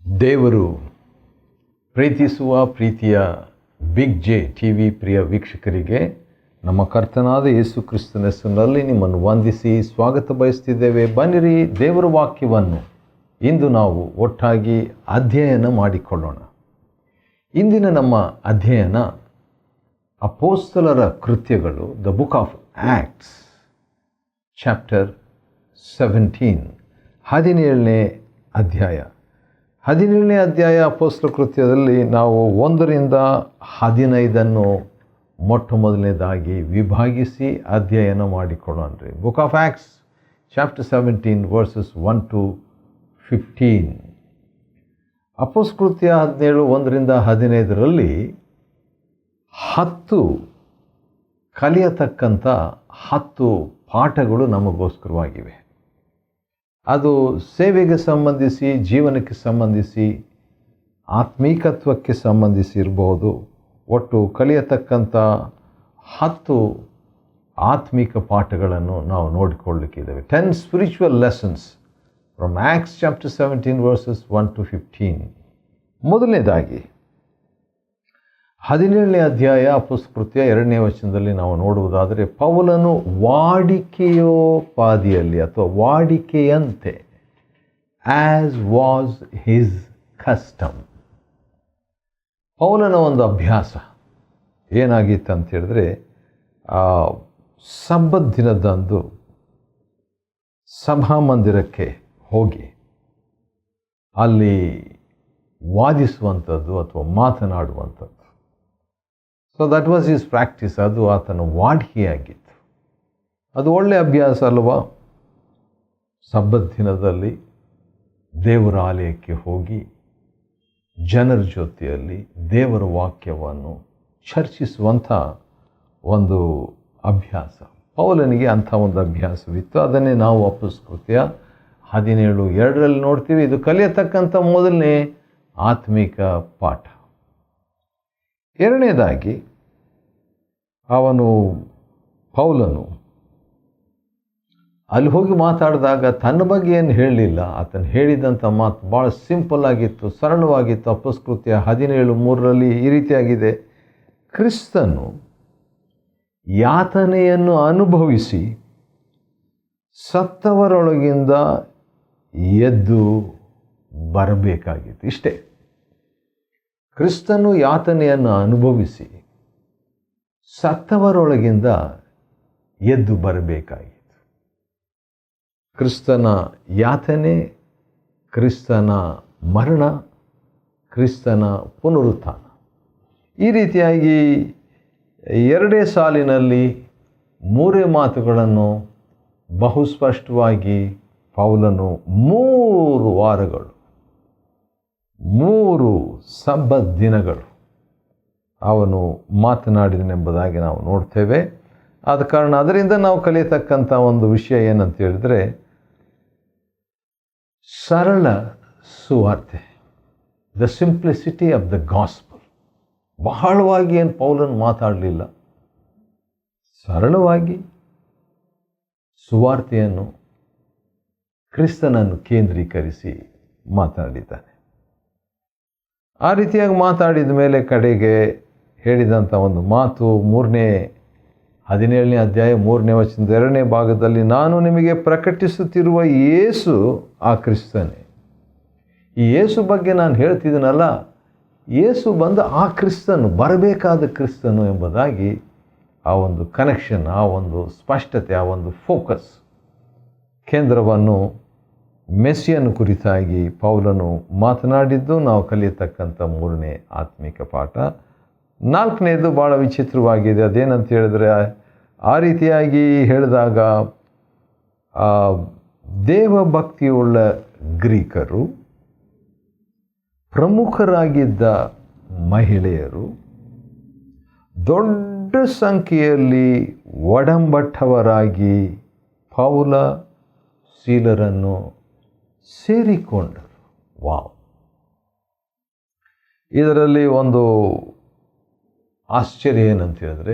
ದೇವರು ಪ್ರೀತಿಸುವ ಪ್ರೀತಿಯ ಬಿಗ್ ಜೆ ಟಿ ವಿ ಪ್ರಿಯ ವೀಕ್ಷಕರಿಗೆ ನಮ್ಮ ಕರ್ತನಾದ ಯೇಸು ಕ್ರಿಸ್ತನ ಹೆಸರಿನಲ್ಲಿ ನಿಮ್ಮನ್ನು ವಂದಿಸಿ ಸ್ವಾಗತ ಬಯಸ್ತಿದ್ದೇವೆ. ಬನ್ನಿರಿ, ದೇವರ ವಾಕ್ಯವನ್ನು ಇಂದು ನಾವು ಒಟ್ಟಾಗಿ ಅಧ್ಯಯನ ಮಾಡಿಕೊಳ್ಳೋಣ. ಇಂದಿನ ನಮ್ಮ ಅಧ್ಯಯನ ಅಪೋಸ್ತಲರ ಕೃತ್ಯಗಳು, the book of Acts, chapter 17, 17ನೇ ಅಧ್ಯಾಯ. 17ನೇ ಅಧ್ಯಾಯ ಅಪೋಸ್ತಲ ಕೃತ್ಯದಲ್ಲಿ ನಾವು 1ರಿಂದ 15 ಮೊಟ್ಟ ಮೊದಲನೇದಾಗಿ ವಿಭಾಗಿಸಿ ಅಧ್ಯಯನ ಮಾಡಿಕೊಳ್ಳೋಣ್ರಿ. Book of Acts chapter 17 verses 1 to 15. ಅಪೋಸ್ತಲ ಕೃತ್ಯ 17 1ರಿಂದ 15ರಲ್ಲಿ 10 ಕಲಿಯತಕ್ಕಂಥ 10 ಪಾಠಗಳು ನಮಗೋಸ್ಕರವಾಗಿವೆ. ಅದು ಸೇವೆಗೆ ಸಂಬಂಧಿಸಿ, ಜೀವನಕ್ಕೆ ಸಂಬಂಧಿಸಿ, ಆತ್ಮೀಕತ್ವಕ್ಕೆ ಸಂಬಂಧಿಸಿ ಇರಬಹುದು. ಒಟ್ಟು ಕಲಿಯತಕ್ಕಂಥ 10 ಆತ್ಮಿಕ ಪಾಠಗಳನ್ನು ನಾವು ನೋಡಿಕೊಳ್ಳಲಿಕ್ಕಿದ್ದೇವೆ. 10 spiritual lessons from acts chapter 17 verses 1 to 15. ಮೊದಲನೇದಾಗಿ 17ನೇ ಅಧ್ಯಾಯ ಅಪೊಸ್ತಲ ಕೃತ್ಯ 2ನೇ ವಚನದಲ್ಲಿ ನಾವು ನೋಡುವುದಾದರೆ, ಪೌಲನು ವಾಡಿಕೆಯೋಪಾದಿಯಲ್ಲಿ ಅಥವಾ ವಾಡಿಕೆಯಂತೆ, ಆ್ಯಸ್ ವಾಸ್ ಹಿಸ್ ಕಸ್ಟಮ್. ಪೌಲನ ಒಂದು ಅಭ್ಯಾಸ ಏನಾಗಿತ್ತು ಅಂತ ಹೇಳಿದ್ರೆ, ಸಬ್ಬತ್ ದಿನದಂದು ಸಭಾಮಂದಿರಕ್ಕೆ ಹೋಗಿ ಅಲ್ಲಿ ವಾದಿಸುವಂಥದ್ದು ಅಥವಾ ಮಾತನಾಡುವಂಥದ್ದು. So that was his practice. ಅದು ಆತನ ವಾಡಿಕೆಯಾಗಿತ್ತು. ಅದು ಒಳ್ಳೆಯ ಅಭ್ಯಾಸ ಅಲ್ವಾ? ಸಬ್ಬತ್ ದಿನದಲ್ಲಿ ದೇವರ ಆಲಯಕ್ಕೆ ಹೋಗಿ ಜನರ ಜೊತೆಯಲ್ಲಿ ದೇವರ ವಾಕ್ಯವನ್ನು ಚರ್ಚಿಸುವಂಥ ಒಂದು ಅಭ್ಯಾಸ. ಪೌಲನಿಗೆ ಅಂಥ ಒಂದು ಅಭ್ಯಾಸವಿತ್ತು. ಅದನ್ನೇ ನಾವು ಅಪೊಸ್ತಲ ಕೃತ್ಯ 17:2 ನೋಡ್ತೀವಿ. ಇದು ಕಲಿಯತಕ್ಕಂಥ ಮೊದಲನೇ ಆತ್ಮಿಕ ಪಾಠ. ಎರಡನೇದಾಗಿ ಪೌಲನು ಅಲ್ಲಿ ಹೋಗಿ ಮಾತಾಡಿದಾಗ ತನ್ನ ಬಗ್ಗೆ ಏನು ಹೇಳಲಿಲ್ಲ. ಆತನು ಹೇಳಿದಂಥ ಮಾತು ಭಾಳ ಸಿಂಪಲ್ ಆಗಿತ್ತು, ಸರಳವಾಗಿತ್ತು. ಅಪೊಸ್ತಲ ಕೃತ್ಯ 17:3 ಈ ರೀತಿಯಾಗಿದೆ: ಕ್ರಿಸ್ತನು ಯಾತನೆಯನ್ನು ಅನುಭವಿಸಿ ಸತ್ತವರೊಳಗಿಂದ ಎದ್ದು ಬರಬೇಕಾಗಿತ್ತು. ಇಷ್ಟೇ. ಕ್ರಿಸ್ತನು ಯಾತನೆಯನ್ನು ಅನುಭವಿಸಿ ಸತ್ತವರೊಳಗಿಂದ ಎದ್ದು ಬರಬೇಕಾಗಿತ್ತು. ಕ್ರಿಸ್ತನ ಯಾತನೆ, ಕ್ರಿಸ್ತನ ಮರಣ, ಕ್ರಿಸ್ತನ ಪುನರುತ್ಥಾನ, ಈ ರೀತಿಯಾಗಿ 2 ಸಾಲಿನಲ್ಲಿ 3 ಮಾತುಗಳನ್ನು ಬಹುಸ್ಪಷ್ಟವಾಗಿ ಪೌಲನು 3 ವಾರಗಳು, 3 ಸಬ್ಬತ್ ದಿನಗಳು ಅವನು ಮಾತನಾಡಿದನೆಂಬುದಾಗಿ ನಾವು ನೋಡ್ತೇವೆ. ಆದ ಕಾರಣ ಅದರಿಂದ ನಾವು ಕಲಿಯತಕ್ಕಂಥ ಒಂದು ವಿಷಯ ಏನಂತ ಹೇಳಿದರೆ, ಸರಳ ಸುವಾರ್ತೆ, the simplicity of the gospel. ಬಹಳವಾಗಿ ಏನು ಪೌಲನು ಮಾತಾಡಲಿಲ್ಲ, ಸರಳವಾಗಿ ಸುವಾರ್ತೆಯನ್ನು, ಕ್ರಿಸ್ತನನ್ನು ಕೇಂದ್ರೀಕರಿಸಿ ಮಾತಾಡಿದ್ದಾನೆ. ಆ ರೀತಿಯಾಗಿ ಮಾತಾಡಿದ ಮೇಲೆ ಕಡೆಗೆ ಹೇಳಿದಂಥ ಒಂದು ಮಾತು 17ನೇ ಅಧ್ಯಾಯ 3ನೇ ವಚನದ 2ನೇ ಭಾಗದಲ್ಲಿ, ನಾನು ನಿಮಗೆ ಪ್ರಕಟಿಸುತ್ತಿರುವ ಯೇಸು ಆ ಕ್ರಿಸ್ತನೇ. ಈ ಯೇಸು ಬಗ್ಗೆ ನಾನು ಹೇಳ್ತಿದ್ದೀನಲ್ಲ, ಯೇಸು ಬಂದು ಆ ಕ್ರಿಸ್ತನು, ಬರಬೇಕಾದ ಕ್ರಿಸ್ತನು ಎಂಬುದಾಗಿ ಆ ಒಂದು ಕನೆಕ್ಷನ್, ಆ ಒಂದು ಸ್ಪಷ್ಟತೆ, ಆ ಒಂದು ಫೋಕಸ್, ಕೇಂದ್ರವನ್ನು ಮೆಸ್ಸಿಯನ್ನು ಕುರಿತಾಗಿ ಪೌಲನು ಮಾತನಾಡಿದ್ದು ನಾವು ಕಲಿಯತಕ್ಕಂಥ 3ನೇ ಆತ್ಮಿಕ ಪಾಠ. 4ನೇದು ಭಾಳ ವಿಚಿತ್ರವಾಗಿದೆ. ಅದೇನಂತ ಹೇಳಿದ್ರೆ, ಆ ರೀತಿಯಾಗಿ ಹೇಳಿದಾಗ ದೇವಭಕ್ತಿಯುಳ್ಳ ಗ್ರೀಕರು, ಪ್ರಮುಖರಾಗಿದ್ದ ಮಹಿಳೆಯರು, ದೊಡ್ಡ ಸಂಖ್ಯೆಯಲ್ಲಿ ಒಡಂಬಟ್ಟವರಾಗಿ ಪೌಲ ಸೀಲರನ್ನು ಸೇರಿಕೊಂಡರು. ವಾವ್! ಇದರಲ್ಲಿ ಒಂದು ಆಶ್ಚರ್ಯ ಏನಂತ ಹೇಳಿದ್ರೆ,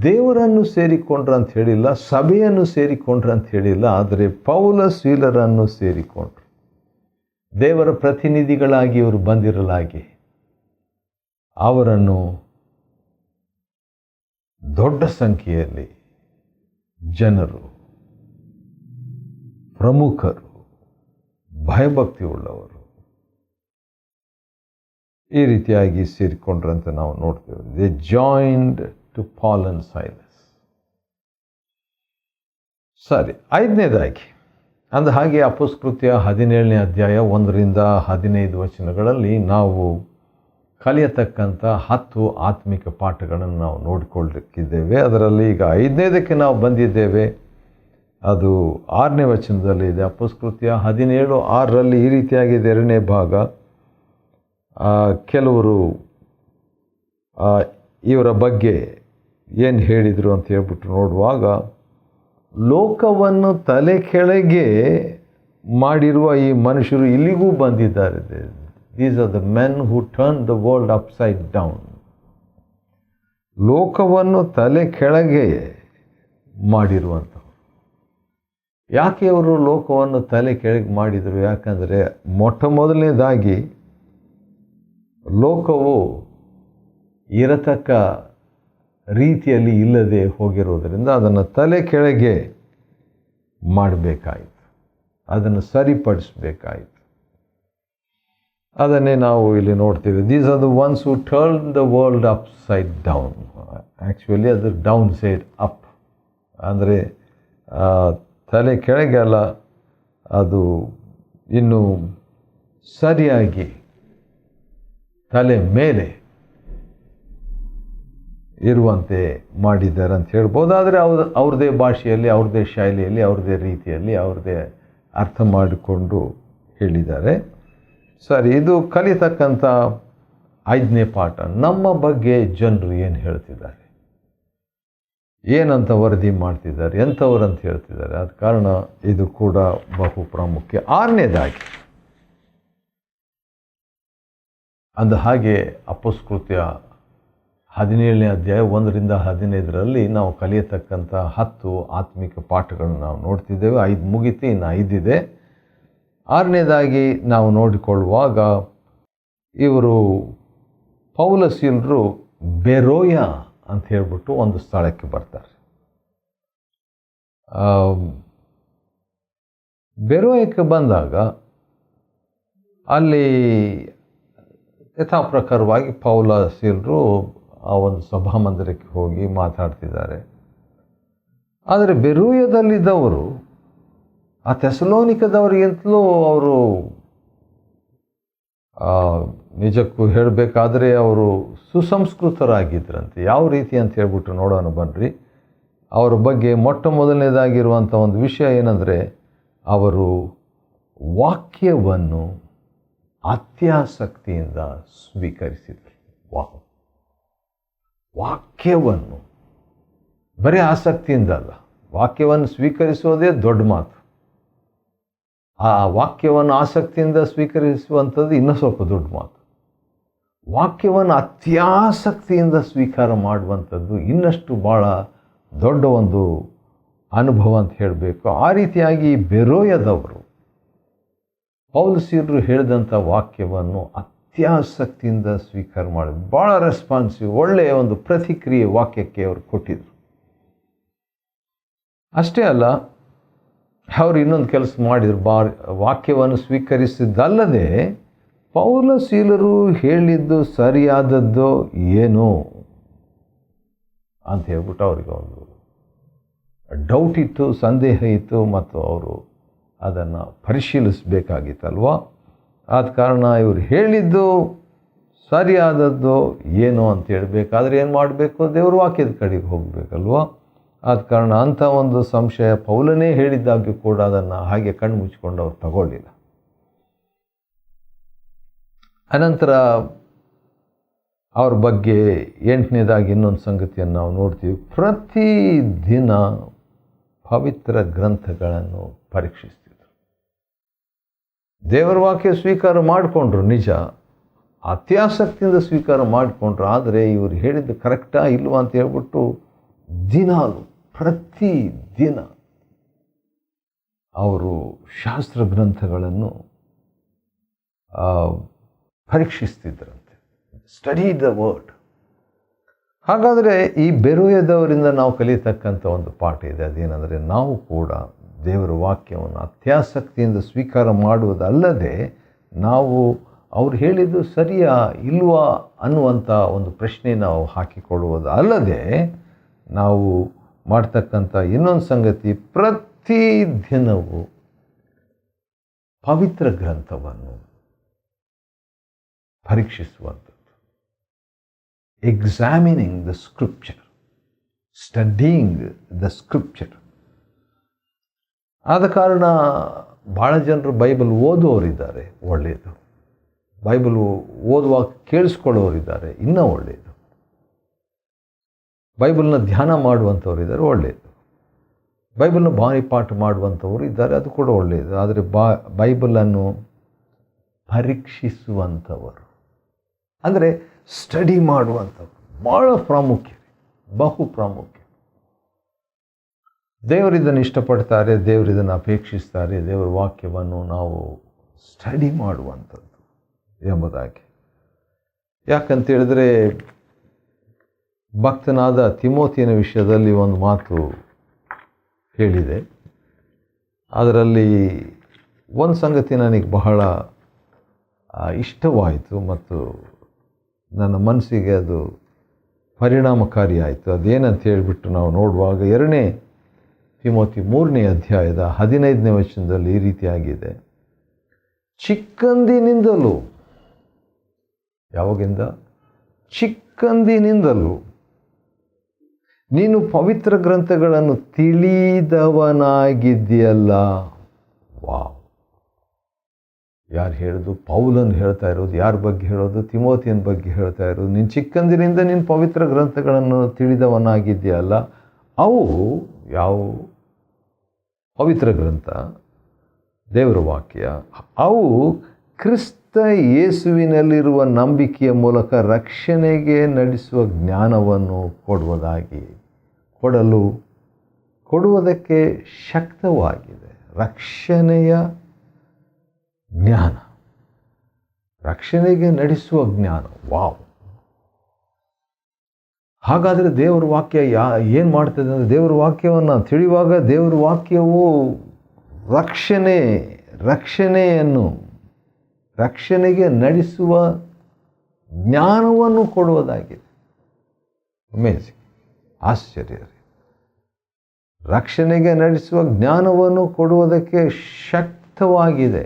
ದೇವರನ್ನು ಸೇರಿಕೊಂಡ್ರು ಅಂತ ಹೇಳಿಲ್ಲ, ಸಭೆಯನ್ನು ಸೇರಿಕೊಂಡ್ರು ಅಂತ ಹೇಳಿಲ್ಲ, ಆದರೆ ಪೌಲ ಸೀಲರನ್ನು ಸೇರಿಕೊಂಡ್ರು. ದೇವರ ಪ್ರತಿನಿಧಿಗಳಾಗಿ ಇವರು ಬಂದಿರಲಾಗಿ ಅವರನ್ನು ದೊಡ್ಡ ಸಂಖ್ಯೆಯಲ್ಲಿ ಜನರು, ಪ್ರಮುಖರು, ಭಯಭಕ್ತಿ ಉಳ್ಳವರು ಈ ರೀತಿಯಾಗಿ ಸೇರಿಕೊಂಡ್ರಂತೆ ನಾವು ನೋಡ್ತೇವೆ. They joined to Paul and Silas. ಸರಿ, 5ನೇದಾಗಿ ಅಂದ ಹಾಗೆ ಅಪೊಸ್ತಲಕೃತ್ಯ 17ನೇ ಅಧ್ಯಾಯ 1-15 ವಚನಗಳಲ್ಲಿ ನಾವು ಕಲಿಯತಕ್ಕಂಥ 10 ಆತ್ಮಿಕ ಪಾಠಗಳನ್ನು ನಾವು ನೋಡಿಕೊಳ್ಳಲಿಕ್ಕಿದ್ದೇವೆ. ಅದರಲ್ಲಿ ಈಗ 5ನೇದಕ್ಕೆ ನಾವು ಬಂದಿದ್ದೇವೆ. ಅದು 6ನೇ ವಚನದಲ್ಲಿ ಇದೆ. ಅಪೊಸ್ತಲಕೃತ್ಯ 17:6 ಈ ರೀತಿಯಾಗಿದೆ 2ನೇ ಭಾಗ. ಕೆಲವರು ಇವರ ಬಗ್ಗೆ ಏನು ಹೇಳಿದರು ಅಂತ ಹೇಳ್ಬಿಟ್ಟು ನೋಡುವಾಗ, ಲೋಕವನ್ನು ತಲೆ ಕೆಳಗೆ ಮಾಡಿರುವ ಈ ಮನುಷ್ಯರು ಇಲ್ಲಿಗೂ ಬಂದಿದ್ದಾರೆ. These are the men who turn the world upside down. ಲೋಕವನ್ನು ತಲೆ ಕೆಳಗೆ ಮಾಡಿರುವಂಥವ್ರು. ಯಾಕೆ ಅವರು ಲೋಕವನ್ನು ತಲೆ ಕೆಳಗೆ ಮಾಡಿದರು? ಯಾಕಂದರೆ ಮೊದಲನೇದಾಗಿ ಲೋಕವು ಇರತಕ್ಕ ರೀತಿಯಲ್ಲಿ ಇಲ್ಲದೆ ಹೋಗಿರೋದರಿಂದ ಅದನ್ನು ತಲೆ ಕೆಳಗೆ ಮಾಡಬೇಕಾಯಿತು, ಅದನ್ನು ಸರಿಪಡಿಸಬೇಕಾಯಿತು. ಅದನ್ನೇ ನಾವು ಇಲ್ಲಿ ನೋಡ್ತೀವಿ. These are the ones who turn the world up side down. Actually ಅದು ಡೌನ್ ಸೈಡ್ ಅಪ್, ಅಂದರೆ ತಲೆ ಕೆಳಗೆ ಅಲ್ಲ, ಅದು ಇನ್ನು ಸರಿಯಾಗಿ ತಲೆ ಮೇಲೆ ಇರುವಂತೆ ಮಾಡಿದ್ದಾರೆ ಅಂತ ಹೇಳ್ಬೋದು. ಆದರೆ ಅವ್ರದ್ದೇ ಭಾಷೆಯಲ್ಲಿ, ಅವ್ರದ್ದೇ ಶೈಲಿಯಲ್ಲಿ, ಅವ್ರದ್ದೇ ರೀತಿಯಲ್ಲಿ, ಅವ್ರದ್ದೇ ಅರ್ಥ ಮಾಡಿಕೊಂಡು ಹೇಳಿದ್ದಾರೆ. ಸರಿ, ಇದು ಕಲಿತಕ್ಕಂಥ 5ನೇ ಪಾಠ. ನಮ್ಮ ಬಗ್ಗೆ ಜನರು ಏನು ಹೇಳ್ತಿದ್ದಾರೆ, ಏನಂತ ವರದಿ ಮಾಡ್ತಿದ್ದಾರೆ, ಎಂಥವ್ರು ಅಂತ ಹೇಳ್ತಿದ್ದಾರೆ. ಆದ ಕಾರಣ ಇದು ಕೂಡ ಬಹು ಪ್ರಾಮುಖ್ಯ. 6ನೇದಾಗಿ ಅಂದ ಹಾಗೆ ಅಪೊಸ್ತಲಕೃತ್ಯ 17ನೇ ಅಧ್ಯಾಯ 1-15 ನಾವು ಕಲಿಯತಕ್ಕಂಥ 10 ಆತ್ಮಿಕ ಪಾಠಗಳನ್ನು ನಾವು ನೋಡ್ತಿದ್ದೇವೆ. 5 ಮುಗಿತು, ಇನ್ನು 5 ಇದೆ. 6ನೇದಾಗಿ ನಾವು ನೋಡಿಕೊಳ್ಳುವಾಗ ಇವರು ಪೌಲಸೀಲರು ಬೆರೋಯ ಅಂತ ಹೇಳ್ಬಿಟ್ಟು ಒಂದು ಸ್ಥಳಕ್ಕೆ ಬರ್ತಾರೆ. ಬೆರೋಯಕ್ಕೆ ಬಂದಾಗ ಅಲ್ಲಿ ಯಥಾಪ್ರಕಾರವಾಗಿ ಪೌಲಸೀಲರು ಆ ಒಂದು ಸಭಾಮಂದಿರಕ್ಕೆ ಹೋಗಿ ಮಾತಾಡ್ತಿದ್ದಾರೆ. ಆದರೆ ಬೆರೋಯದಲ್ಲಿದ್ದವರು ಆ ಥೆಸಲೋನಿಕದವರಿಗಿಂತಲೂ ಅವರು ನಿಜಕ್ಕೂ ಹೇಳಬೇಕಾದ್ರೆ ಅವರು ಸುಸಂಸ್ಕೃತರಾಗಿದ್ದರಂತೆ. ಯಾವ ರೀತಿ ಅಂತ ಹೇಳ್ಬಿಟ್ಟು ನೋಡೋಣ ಬನ್ನಿರಿ. ಅವರ ಬಗ್ಗೆ ಮೊದಲನೇದಾಗಿರುವಂಥ ಒಂದು ವಿಷಯ ಏನಂದರೆ, ಅವರು ವಾಕ್ಯವನ್ನು ಅತ್ಯಾಸಕ್ತಿಯಿಂದ ಸ್ವೀಕರಿಸಿದರು. ವಾಕ್ಯವನ್ನು ಬರೀ ಆಸಕ್ತಿಯಿಂದ ಅಲ್ಲ, ವಾಕ್ಯವನ್ನು ಸ್ವೀಕರಿಸೋದೇ ದೊಡ್ಡ ಮಾತು. ಆ ವಾಕ್ಯವನ್ನು ಆಸಕ್ತಿಯಿಂದ ಸ್ವೀಕರಿಸುವಂಥದ್ದು ಇನ್ನೂ ಸ್ವಲ್ಪ ದೊಡ್ಡ ಮಾತು. ವಾಕ್ಯವನ್ನು ಅತ್ಯಾಸಕ್ತಿಯಿಂದ ಸ್ವೀಕಾರ ಮಾಡುವಂಥದ್ದು ಇನ್ನಷ್ಟು ಭಾಳ ದೊಡ್ಡ ಒಂದು ಅನುಭವ ಅಂತ ಹೇಳಬೇಕು. ಆ ರೀತಿಯಾಗಿ ಬೆರೋಯದವರು ಪೌಲಸೀಲರು ಹೇಳಿದಂಥ ವಾಕ್ಯವನ್ನು ಅತ್ಯಾಸಕ್ತಿಯಿಂದ ಸ್ವೀಕಾರ ಮಾಡಿದ್ರು. ಭಾಳ ರೆಸ್ಪಾನ್ಸಿವ್, ಒಳ್ಳೆಯ ಒಂದು ಪ್ರತಿಕ್ರಿಯೆ ವಾಕ್ಯಕ್ಕೆ ಅವರು ಕೊಟ್ಟಿದ್ರು. ಅಷ್ಟೇ ಅಲ್ಲ, ಅವರು ಇನ್ನೊಂದು ಕೆಲಸ ಮಾಡಿದರು. ವಾಕ್ಯವನ್ನು ಸ್ವೀಕರಿಸಿದ್ದಲ್ಲದೆ ಪೌಲಸೀಲರು ಹೇಳಿದ್ದು ಸರಿಯಾದದ್ದು ಏನು ಅಂತ ಹೇಳ್ಬಿಟ್ಟು ಅವರಿಗೆ ಒಂದು ಡೌಟ್ ಇತ್ತು, ಸಂದೇಹ ಇತ್ತು, ಮತ್ತು ಅವರು ಅದನ್ನು ಪರಿಶೀಲಿಸಬೇಕಾಗಿತ್ತಲ್ವ. ಆದ ಕಾರಣ ಇವರು ಹೇಳಿದ್ದು ಸರಿಯಾದದ್ದು ಏನು ಅಂತ ಹೇಳಬೇಕಾದ್ರೆ ಏನು ಮಾಡಬೇಕು? ದೇವ್ರ ವಾಕ್ಯದ ಕಡೆಗೆ ಹೋಗಬೇಕಲ್ವ. ಆದ ಕಾರಣ ಅಂಥ ಒಂದು ಸಂಶಯ ಪೌಲನೇ ಹೇಳಿದ್ದಾಗ್ಯೂ ಕೂಡ ಅದನ್ನು ಹಾಗೆ ಕಣ್ಣು ಮುಚ್ಚಿಕೊಂಡು ಅವ್ರು ತಗೊಳ್ಳಿಲ್ಲ. ಅನಂತರ ಅವ್ರ ಬಗ್ಗೆ 8ನೇದಾಗಿ ಇನ್ನೊಂದು ಸಂಗತಿಯನ್ನು ನಾವು ನೋಡ್ತೀವಿ. ಪ್ರತಿದಿನ ಪವಿತ್ರ ಗ್ರಂಥಗಳನ್ನು ಪರೀಕ್ಷಿಸ್ತಿದ್ರು. ದೇವರ ವಾಕ್ಯ ಸ್ವೀಕಾರ ಮಾಡಿಕೊಂಡ್ರು, ನಿಜ, ಅತ್ಯಾಸಕ್ತಿಯಿಂದ ಸ್ವೀಕಾರ ಮಾಡಿಕೊಂಡ್ರು. ಆದರೆ ಇವರು ಹೇಳಿದ್ದು ಕರೆಕ್ಟಾ ಇಲ್ವಾ ಅಂತ ಹೇಳ್ಬಿಟ್ಟು ದಿನಾಲು ಪ್ರತಿದಿನ ಅವರು ಶಾಸ್ತ್ರ ಗ್ರಂಥಗಳನ್ನು ಪರೀಕ್ಷಿಸ್ತಿದ್ರಂತೆ. Study the word. ಹಾಗಾದರೆ ಈ ಬೆರೋಯದವರಿಂದ ನಾವು ಕಲಿಯತಕ್ಕಂಥ ಒಂದು ಪಾಠ ಇದೆ. ಅದೇನೆಂದರೆ, ನಾವು ಕೂಡ ದೇವರ ವಾಕ್ಯವನ್ನು ಅತ್ಯಾಸಕ್ತಿಯಿಂದ ಸ್ವೀಕಾರ ಮಾಡುವುದಲ್ಲದೆ, ನಾವು ಅವ್ರು ಹೇಳಿದ್ದು ಸರಿಯಾ ಇಲ್ವಾ ಅನ್ನುವಂಥ ಒಂದು ಪ್ರಶ್ನೆ ನಾವು ಹಾಕಿಕೊಳ್ಳುವುದು ಅಲ್ಲದೆ, ನಾವು ಮಾಡ್ತಕ್ಕಂಥ ಇನ್ನೊಂದು ಸಂಗತಿ, ಪ್ರತಿದಿನವೂ ಪವಿತ್ರ ಗ್ರಂಥವನ್ನು ಪರೀಕ್ಷಿಸುವಂಥದ್ದು. Examining the scripture, studying the scripture. ಆದ ಕಾರಣ ಭಾಳ ಜನರು ಬೈಬಲ್ ಓದುವವರಿದ್ದಾರೆ, ಒಳ್ಳೆಯದು. ಬೈಬಲ್ ಓದುವಾಗ ಕೇಳಿಸ್ಕೊಳ್ಳೋರಿದ್ದಾರೆ, ಇನ್ನೂ ಒಳ್ಳೆಯದು. ಬೈಬಲ್ನ ಧ್ಯಾನ ಮಾಡುವಂಥವ್ರಿದ್ದಾರೆ, ಒಳ್ಳೆಯದು. ಬೈಬಲ್ನ ಬಾಯಿಪಾಠ ಮಾಡುವಂಥವರು ಇದ್ದಾರೆ, ಅದು ಕೂಡ ಒಳ್ಳೆಯದು. ಆದರೆ ಬೈಬಲನ್ನು ಪರೀಕ್ಷಿಸುವಂಥವರು ಅಂದರೆ ಸ್ಟಡಿ ಮಾಡುವಂಥವ್ರು ಭಾಳ ಪ್ರಾಮುಖ್ಯ, ಬಹು ಪ್ರಾಮುಖ್ಯ. ದೇವರಿದನ್ನು ಇಷ್ಟಪಡ್ತಾರೆ, ದೇವರಿದನ್ನು ಅಪೇಕ್ಷಿಸ್ತಾರೆ. ದೇವರ ವಾಕ್ಯವನ್ನು ನಾವು ಸ್ಟಡಿ ಮಾಡುವಂಥದ್ದು ಎಂಬುದಾಗಿ. ಯಾಕಂತೇಳಿದ್ರೆ, ಭಕ್ತನಾದ ತಿಮೋತಿಯನ ವಿಷಯದಲ್ಲಿ ಒಂದು ಮಾತು ಹೇಳಿದೆ. ಅದರಲ್ಲಿ ಒಂದು ಸಂಗತಿ ನನಗೆ ಬಹಳ ಇಷ್ಟವಾಯಿತು ಮತ್ತು ನನ್ನ ಮನಸ್ಸಿಗೆ ಅದು ಪರಿಣಾಮಕಾರಿ ಆಯಿತು. ಅದೇನಂತ ಹೇಳಿಬಿಟ್ಟು ನಾವು ನೋಡುವಾಗ, 2 ತಿಮೋತಿ 3ನೇ ಅಧ್ಯಾಯದ 15ನೇ ವಚನದಲ್ಲಿ ಈ ರೀತಿಯಾಗಿದೆ: ಚಿಕ್ಕಂದಿನಿಂದಲೂ, ಯಾವಾಗಿಂದ? ಚಿಕ್ಕಂದಿನಿಂದಲೂ ನೀನು ಪವಿತ್ರ ಗ್ರಂಥಗಳನ್ನು ತಿಳಿದವನಾಗಿದ್ದೀಯಲ್ಲ. ವಾವ್! ಯಾರು ಹೇಳೋದು? ಪೌಲನು ಹೇಳ್ತಾ ಇರೋದು. ಯಾರ ಬಗ್ಗೆ ಹೇಳೋದು? ತಿಮೋತಿಯನ ಬಗ್ಗೆ ಹೇಳ್ತಾ ಇರೋದು. ನೀನು ಚಿಕ್ಕಂದಿನಿಂದ ನೀನು ಪವಿತ್ರ ಗ್ರಂಥಗಳನ್ನು ತಿಳಿದವನಾಗಿದ್ದೀಯಲ್ಲ. ಅವು ಯಾವುವು? ಪವಿತ್ರ ಗ್ರಂಥ, ದೇವರ ವಾಕ್ಯ. ಅವು ಕ್ರಿಸ್ತ ಯೇಸುವಿನಲ್ಲಿರುವ ನಂಬಿಕೆಯ ಮೂಲಕ ರಕ್ಷಣೆಗೆ ನಡೆಸುವ ಜ್ಞಾನವನ್ನು ಕೊಡುವುದಕ್ಕೆ ಶಕ್ತವಾಗಿದೆ. ರಕ್ಷಣೆಯ ಜ್ಞಾನ, ರಕ್ಷಣೆಗೆ ನಡೆಸುವ ಜ್ಞಾನ. ವಾವ್! ಹಾಗಾದರೆ ದೇವರ ವಾಕ್ಯ ಏನು ಮಾಡ್ತದೆ ಅಂದರೆ, ದೇವರ ವಾಕ್ಯವನ್ನು ತಿಳಿಯುವಾಗ ದೇವರ ವಾಕ್ಯವು ರಕ್ಷಣೆಗೆ ನಡೆಸುವ ಜ್ಞಾನವನ್ನು ಕೊಡುವುದಾಗಿದೆ. ಅಮೇಜಿಂಗ್, ಆಶ್ಚರ್ಯ. ರಕ್ಷಣೆಗೆ ನಡೆಸುವ ಜ್ಞಾನವನ್ನು ಕೊಡುವುದಕ್ಕೆ ಶಕ್ತವಾಗಿದೆ.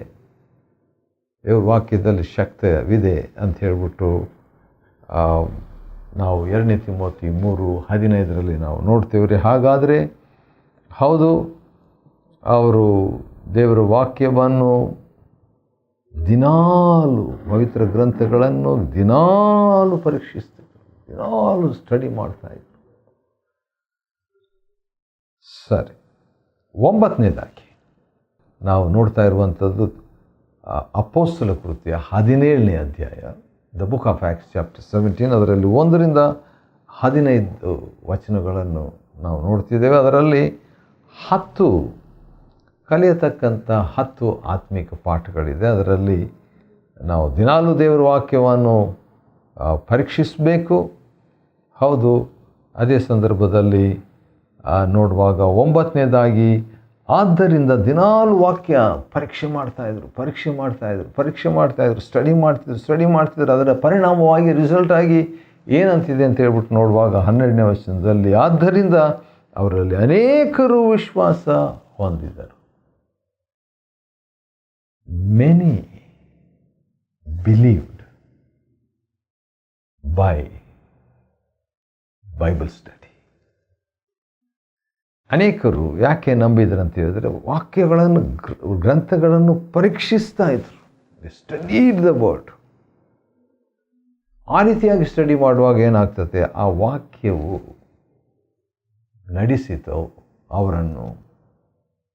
ದೇವರ ವಾಕ್ಯದಲ್ಲಿ ಶಕ್ತವಿದೆ ಅಂತ ಹೇಳ್ಬಿಟ್ಟು ನಾವು 2 ತಿಮೋತಿ 3:15 ನಾವು ನೋಡ್ತೇವ್ರಿ. ಹಾಗಾದರೆ ಹೌದು, ಅವರು ದೇವರ ವಾಕ್ಯವನ್ನು ದಿನಾಲು, ಪವಿತ್ರ ಗ್ರಂಥಗಳನ್ನು ದಿನಾಲು ಪರೀಕ್ಷಿಸ್ತಿದ್ರು, ದಿನಾಲು ಸ್ಟಡಿ ಮಾಡ್ತಾಯಿದ್ರು. ಸರಿ, 9ನೇದಾಗಿ ನಾವು ನೋಡ್ತಾ ಇರುವಂಥದ್ದು ಅಪೊಸ್ತಲ ಕೃತ್ಯ 17ನೇ ಅಧ್ಯಾಯ, the book of acts chapter 17. ಅದರಲ್ಲಿ 1ರಿಂದ 15 ವಚನಗಳನ್ನು ನಾವು ನೋಡ್ತಿದ್ದೇವೆ. ಅದರಲ್ಲಿ 10 ಕಲಿಯತಕ್ಕಂಥ 10 ಆತ್ಮಿಕ ಪಾಠಗಳಿದೆ. ಅದರಲ್ಲಿ ನಾವು ದಿನಾಲೂ ದೇವರ ವಾಕ್ಯವನ್ನು ಪರೀಕ್ಷಿಸಬೇಕು. ಹೌದು, ಅದೇ ಸಂದರ್ಭದಲ್ಲಿ ನೋಡುವಾಗ 9ನೇದಾಗಿ, ಆದ್ದರಿಂದ ದಿನಾಲು ವಾಕ್ಯ ಪರೀಕ್ಷೆ ಮಾಡ್ತಾಯಿದ್ರು, ಸ್ಟಡಿ ಮಾಡ್ತಿದ್ರು. ಅದರ ಪರಿಣಾಮವಾಗಿ, ರಿಸಲ್ಟ್ ಆಗಿ ಏನಂತಿದೆ ಅಂತ ಹೇಳ್ಬಿಟ್ಟು ನೋಡುವಾಗ 12ನೇ ವಚನದಲ್ಲಿ, ಆದ್ದರಿಂದ ಅವರಲ್ಲಿ ಅನೇಕರು ವಿಶ್ವಾಸ ಹೊಂದಿದರು. Many believed by Bible study. ಅನೇಕರು ಯಾಕೆ ನಂಬಿದ್ರು ಅಂತ ಹೇಳಿದ್ರೆ, ವಾಕ್ಯಗಳನ್ನು, ಗ್ರಂಥಗಳನ್ನು ಪರೀಕ್ಷಿಸ್ತಾ ಇದ್ರು. Studied the word. ಆ ರೀತಿಯಾಗಿ ಸ್ಟಡಿ ಮಾಡುವಾಗ ಏನಾಗ್ತದೆ, ಆ ವಾಕ್ಯವು ನಡೆಸಿತು ಅವರನ್ನು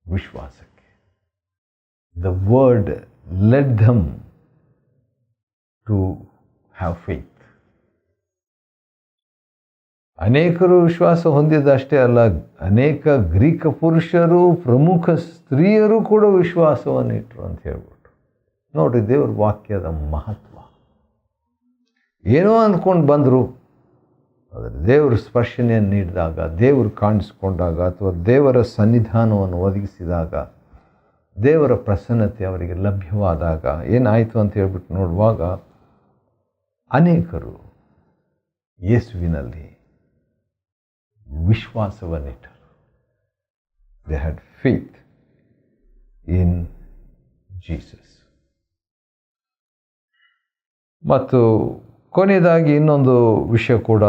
ವಿಶ್ವಾಸಕ್ಕೆ. The word led them to have faith. ಅನೇಕರು ವಿಶ್ವಾಸ ಹೊಂದಿದ್ದಷ್ಟೇ ಅಲ್ಲ, ಅನೇಕ ಗ್ರೀಕ ಪುರುಷರು, ಪ್ರಮುಖ ಸ್ತ್ರೀಯರು ಕೂಡ ವಿಶ್ವಾಸವನ್ನು ಇಟ್ಟರು ಅಂತ ಹೇಳ್ಬಿಟ್ಟು. ನೋಡಿರಿ ದೇವ್ರ ವಾಕ್ಯದ ಮಹತ್ವ. ಏನೋ ಅಂದ್ಕೊಂಡು ಬಂದರು, ಆದರೆ ದೇವರು ಸ್ಪರ್ಶನೆಯನ್ನು ನೀಡಿದಾಗ, ದೇವರು ಕಾಣಿಸ್ಕೊಂಡಾಗ ಅಥವಾ ದೇವರ ಸನ್ನಿಧಾನವನ್ನು ಒದಗಿಸಿದಾಗ, ದೇವರ ಪ್ರಸನ್ನತೆ ಅವರಿಗೆ ಲಭ್ಯವಾದಾಗ ಏನಾಯಿತು ಅಂತ ಹೇಳ್ಬಿಟ್ಟು ನೋಡುವಾಗ ಅನೇಕರು ಯೇಸುವಿನಲ್ಲಿ ವಿಶ್ವಾಸವನ್ನಿಟ್ಟರು. They had faith in Jesus. ಮತ್ತು ಕೊನೆಯದಾಗಿ ಇನ್ನೊಂದು ವಿಷಯ ಕೂಡ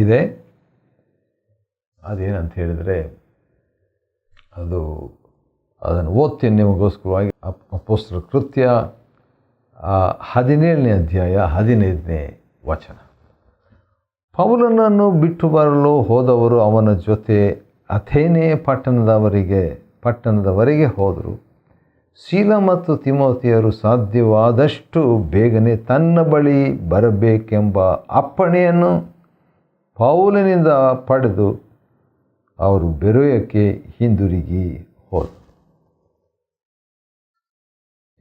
ಇದೆ. ಅದೇನಂತ ಹೇಳಿದರೆ, ಅದನ್ನು ಓದ್ತೀನಿ ನಿಮಗೋಸ್ಕರವಾಗಿ. ಅಪೊಸ್ತಲರ ಕೃತ್ಯ 17ನೇ ಅಧ್ಯಾಯ 15ನೇ ವಚನ. ಪೌಲನನ್ನು ಬಿಟ್ಟು ಬರಲು ಹೋದವರು ಅವನ ಜೊತೆ ಅಥೇನೆ ಪಟ್ಟಣದವರೆಗೆ ಹೋದರು. ಸೀಲ ಮತ್ತು ತಿಮೋತಿಯರು ಸಾಧ್ಯವಾದಷ್ಟು ಬೇಗನೆ ತನ್ನ ಬಳಿ ಬರಬೇಕೆಂಬ ಅಪ್ಪಣೆಯನ್ನು ಪೌಲನಿಂದ ಪಡೆದು ಅವರು ಬೆರೋಯಕ್ಕೆ ಹಿಂದಿರುಗಿ ಹೋದರು.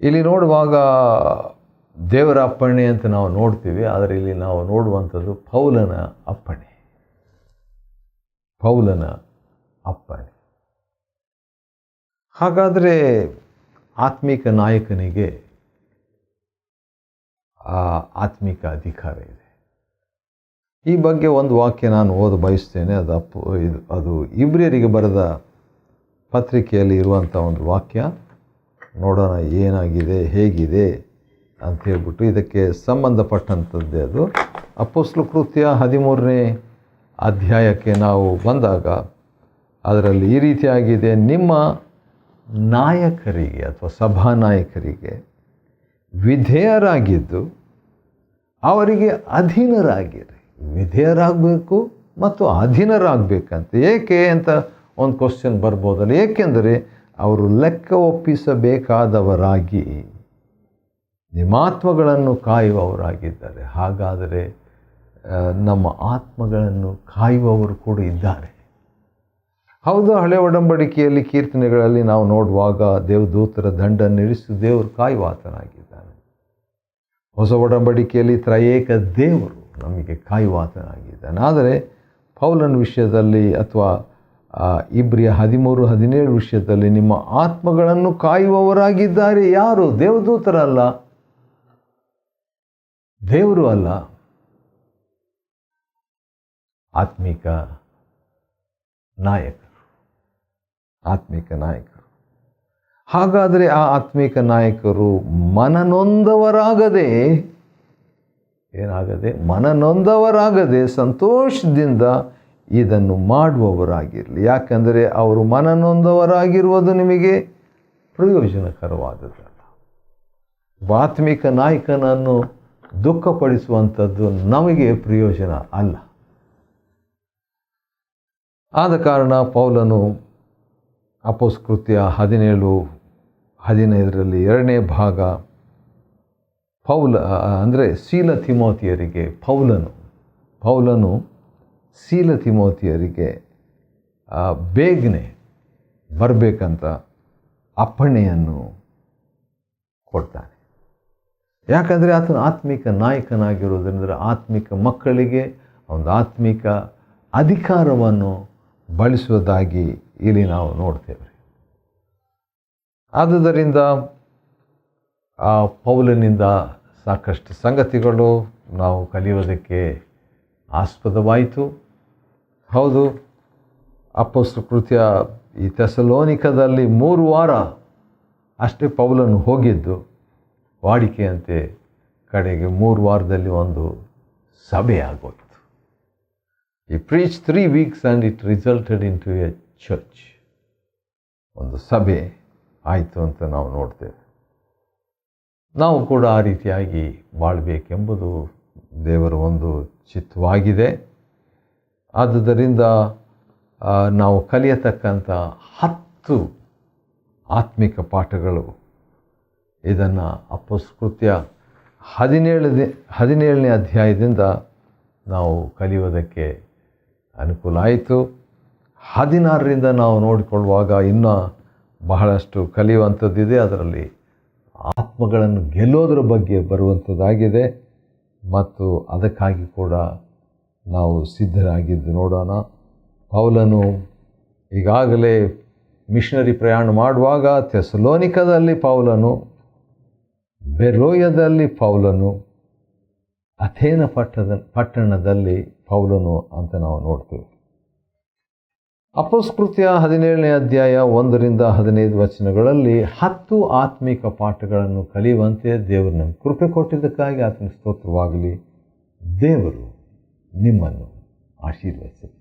ಇಲ್ಲಿ ನೋಡುವಾಗ ದೇವರ ಅಪ್ಪಣೆ ಅಂತ ನಾವು ನೋಡ್ತೀವಿ, ಆದರೆ ಇಲ್ಲಿ ನಾವು ನೋಡುವಂಥದ್ದು ಪೌಲನ ಅಪ್ಪಣೆ. ಹಾಗಾದರೆ ಆತ್ಮಿಕ ನಾಯಕನಿಗೆ ಆತ್ಮಿಕ ಅಧಿಕಾರ ಇದೆ. ಈ ಬಗ್ಗೆ ಒಂದು ವಾಕ್ಯ ನಾನು ಓದ ಬಯಸ್ತೇನೆ. ಅದು ಇಬ್ರಿಯರಿಗೆ ಬರೆದ ಪತ್ರಿಕೆಯಲ್ಲಿ ಇರುವಂಥ ಒಂದು ವಾಕ್ಯ. ನೋಡೋಣ ಏನಾಗಿದೆ, ಹೇಗಿದೆ ಅಂತ ಹೇಳ್ಬಿಟ್ಟು. ಇದಕ್ಕೆ ಸಂಬಂಧಪಟ್ಟಂಥದ್ದೇ ಅದು. ಅಪೊಸ್ತಲರ ಕೃತ್ಯ 13ನೇ ಅಧ್ಯಾಯಕ್ಕೆ ನಾವು ಬಂದಾಗ ಅದರಲ್ಲಿ ಈ ರೀತಿಯಾಗಿದೆ: ನಿಮ್ಮ ನಾಯಕರಿಗೆ ಅಥವಾ ಸಭಾನಾಯಕರಿಗೆ ವಿಧೇಯರಾಗಿದ್ದು ಅವರಿಗೆ ಅಧೀನರಾಗಿರಿ. ವಿಧೇಯರಾಗಬೇಕು ಮತ್ತು ಅಧೀನರಾಗಬೇಕಂತ. ಏಕೆ ಅಂತ ಒಂದು ಕ್ವಶನ್ ಬರ್ಬೋದಲ್ಲ. ಏಕೆಂದರೆ ಅವರು ಲೆಕ್ಕ ಒಪ್ಪಿಸಬೇಕಾದವರಾಗಿ ನಿಮ್ಮ ಆತ್ಮಗಳನ್ನು ಕಾಯುವವರಾಗಿದ್ದಾರೆ. ಹಾಗಾದರೆ ನಮ್ಮ ಆತ್ಮಗಳನ್ನು ಕಾಯುವವರು ಕೂಡ ಇದ್ದಾರೆ. ಹೌದು, ಹಳೆ ಒಡಂಬಡಿಕೆಯಲ್ಲಿ ಕೀರ್ತನೆಗಳಲ್ಲಿ ನಾವು ನೋಡುವಾಗ ದೇವದೂತರ ದಂಡನ್ನಿರಿಸಿ ದೇವರು ಕಾಯುವಾತನಾಗಿದ್ದಾನೆ. ಹೊಸ ಒಡಂಬಡಿಕೆಯಲ್ಲಿ ತ್ರಯೇಕ ದೇವರು ನಮಗೆ ಕಾಯುವಾತನಾಗಿದ್ದಾನೆ. ಆದರೆ ಪೌಲನ ವಿಷಯದಲ್ಲಿ ಅಥವಾ ಇಬ್ರಿಯ 13-17 ವಿಷಯದಲ್ಲಿ ನಿಮ್ಮ ಆತ್ಮಗಳನ್ನು ಕಾಯುವವರಾಗಿದ್ದಾರೆ. ಯಾರು? ದೇವದೂತರಲ್ಲ, ದೇವರು ಅಲ್ಲ, ಆತ್ಮಿಕ ನಾಯಕರು. ಹಾಗಾದರೆ ಆ ಆತ್ಮಿಕ ನಾಯಕರು ಮನನೊಂದವರಾಗದೆ ಸಂತೋಷದಿಂದ ಇದನ್ನು ಮಾಡುವವರಾಗಿರಲಿ. ಯಾಕಂದರೆ ಅವರು ಮನನೊಂದವರಾಗಿರುವುದು ನಿಮಗೆ ಪ್ರಯೋಜನಕರವಾದದ್ದಲ್ಲ. ಆತ್ಮಿಕ ನಾಯಕನನ್ನು ದುಃಖಪಡಿಸುವಂಥದ್ದು ನಮಗೆ ಪ್ರಯೋಜನ ಅಲ್ಲ. ಆದ ಕಾರಣ ಪೌಲನು ಅಪೊಸ್ತಲರ ಕೃತ್ಯ 17-15ರಲ್ಲಿ 2ನೇ ಭಾಗ ಸೀಲ ತಿಮೋತಿಯರಿಗೆ ಪೌಲನು ಸೀಲ ತಿಮೋತಿಯರಿಗೆ ಬೇಗನೆ ಬರಬೇಕಂತ ಅಪ್ಪಣೆಯನ್ನು ಕೊಡ್ತಾನೆ. ಯಾಕಂದರೆ ಆತನು ಆತ್ಮಿಕ ನಾಯಕನಾಗಿರೋದ್ರಿಂದ ಆತ್ಮಿಕ ಮಕ್ಕಳಿಗೆ ಒಂದು ಆತ್ಮಿಕ ಅಧಿಕಾರವನ್ನು ಬಳಸುವುದಾಗಿ ಇಲ್ಲಿ ನಾವು ನೋಡ್ತೇವೆ. ಆದುದರಿಂದ ಆ ಪೌಲನಿಂದ ಸಾಕಷ್ಟು ಸಂಗತಿಗಳು ನಾವು ಕಲಿಯೋದಕ್ಕೆ ಆಸ್ಪದವಾಯಿತು. ಹೌದು, ಅಪೊಸ್ತಲರ ಕೃತ್ಯ ಈ ಥೆಸಲೋನಿಕದಲ್ಲಿ 3 ವಾರ ಅಷ್ಟೇ ಪೌಲನು ಹೋಗಿದ್ದು. ವಾಡಿಕೆಯಂತೆ ಕಡೆಗೆ 3 ವಾರದಲ್ಲಿ ಒಂದು ಸಭೆ ಆಗೋಯಿತು. He preached 3 weeks and it resulted into a church. ಒಂದು ಸಭೆ ಆಯಿತು ಅಂತ ನಾವು ನೋಡ್ತೇವೆ. ನಾವು ಕೂಡ ಆ ರೀತಿಯಾಗಿ ಬಾಳಬೇಕೆಂಬುದು ದೇವರ ಒಂದು ಚಿತ್ತವಾಗಿದೆ. ಆದುದರಿಂದ ನಾವು ಕಲಿಯತಕ್ಕಂಥ 10 ಆತ್ಮಿಕ ಪಾಠಗಳು, ಇದನ್ನು ಅಪೊಸ್ತಲರ ಕೃತ್ಯ 17ನೇ ಅಧ್ಯಾಯದಿಂದ ನಾವು ಕಲಿಯೋದಕ್ಕೆ ಅನುಕೂಲ ಆಯಿತು. 16ರಿಂದ ನಾವು ನೋಡಿಕೊಳ್ಳುವಾಗ ಇನ್ನೂ ಬಹಳಷ್ಟು ಕಲಿಯುವಂಥದ್ದಿದೆ. ಅದರಲ್ಲಿ ಆತ್ಮಗಳನ್ನು ಗೆಲ್ಲೋದ್ರ ಬಗ್ಗೆ ಬರುವಂಥದ್ದಾಗಿದೆ ಮತ್ತು ಅದಕ್ಕಾಗಿ ಕೂಡ ನಾವು ಸಿದ್ಧರಾಗಿದ್ದು ನೋಡೋಣ. ಪೌಲನು ಈಗಾಗಲೇ ಮಿಷನರಿ ಪ್ರಯಾಣ ಮಾಡುವಾಗ ಥೆಸಲೋನಿಕದಲ್ಲಿ ಪೌಲನು, ಬೆರೋಯದಲ್ಲಿ ಪೌಲನು, ಅಥೇನ ಪಟ್ಟಣದಲ್ಲಿ ಪೌಲನು ಅಂತ ನಾವು ನೋಡ್ತೇವೆ. ಅಪೊಸ್ತಲಕೃತ್ಯ 17ನೇ ಅಧ್ಯಾಯ 1-15 ವಚನಗಳಲ್ಲಿ 10 ಆತ್ಮಿಕ ಪಾಠಗಳನ್ನು ಕಲಿಯುವಂತೆ ದೇವರು ನಮಗೆ ಕೃಪೆ ಕೊಟ್ಟಿದ್ದಕ್ಕಾಗಿ ಆತನ ಸ್ತೋತ್ರವಾಗಲಿ. ದೇವರು ನಿಮ್ಮನ್ನು ಆಶೀರ್ವದಿಸಲಿ.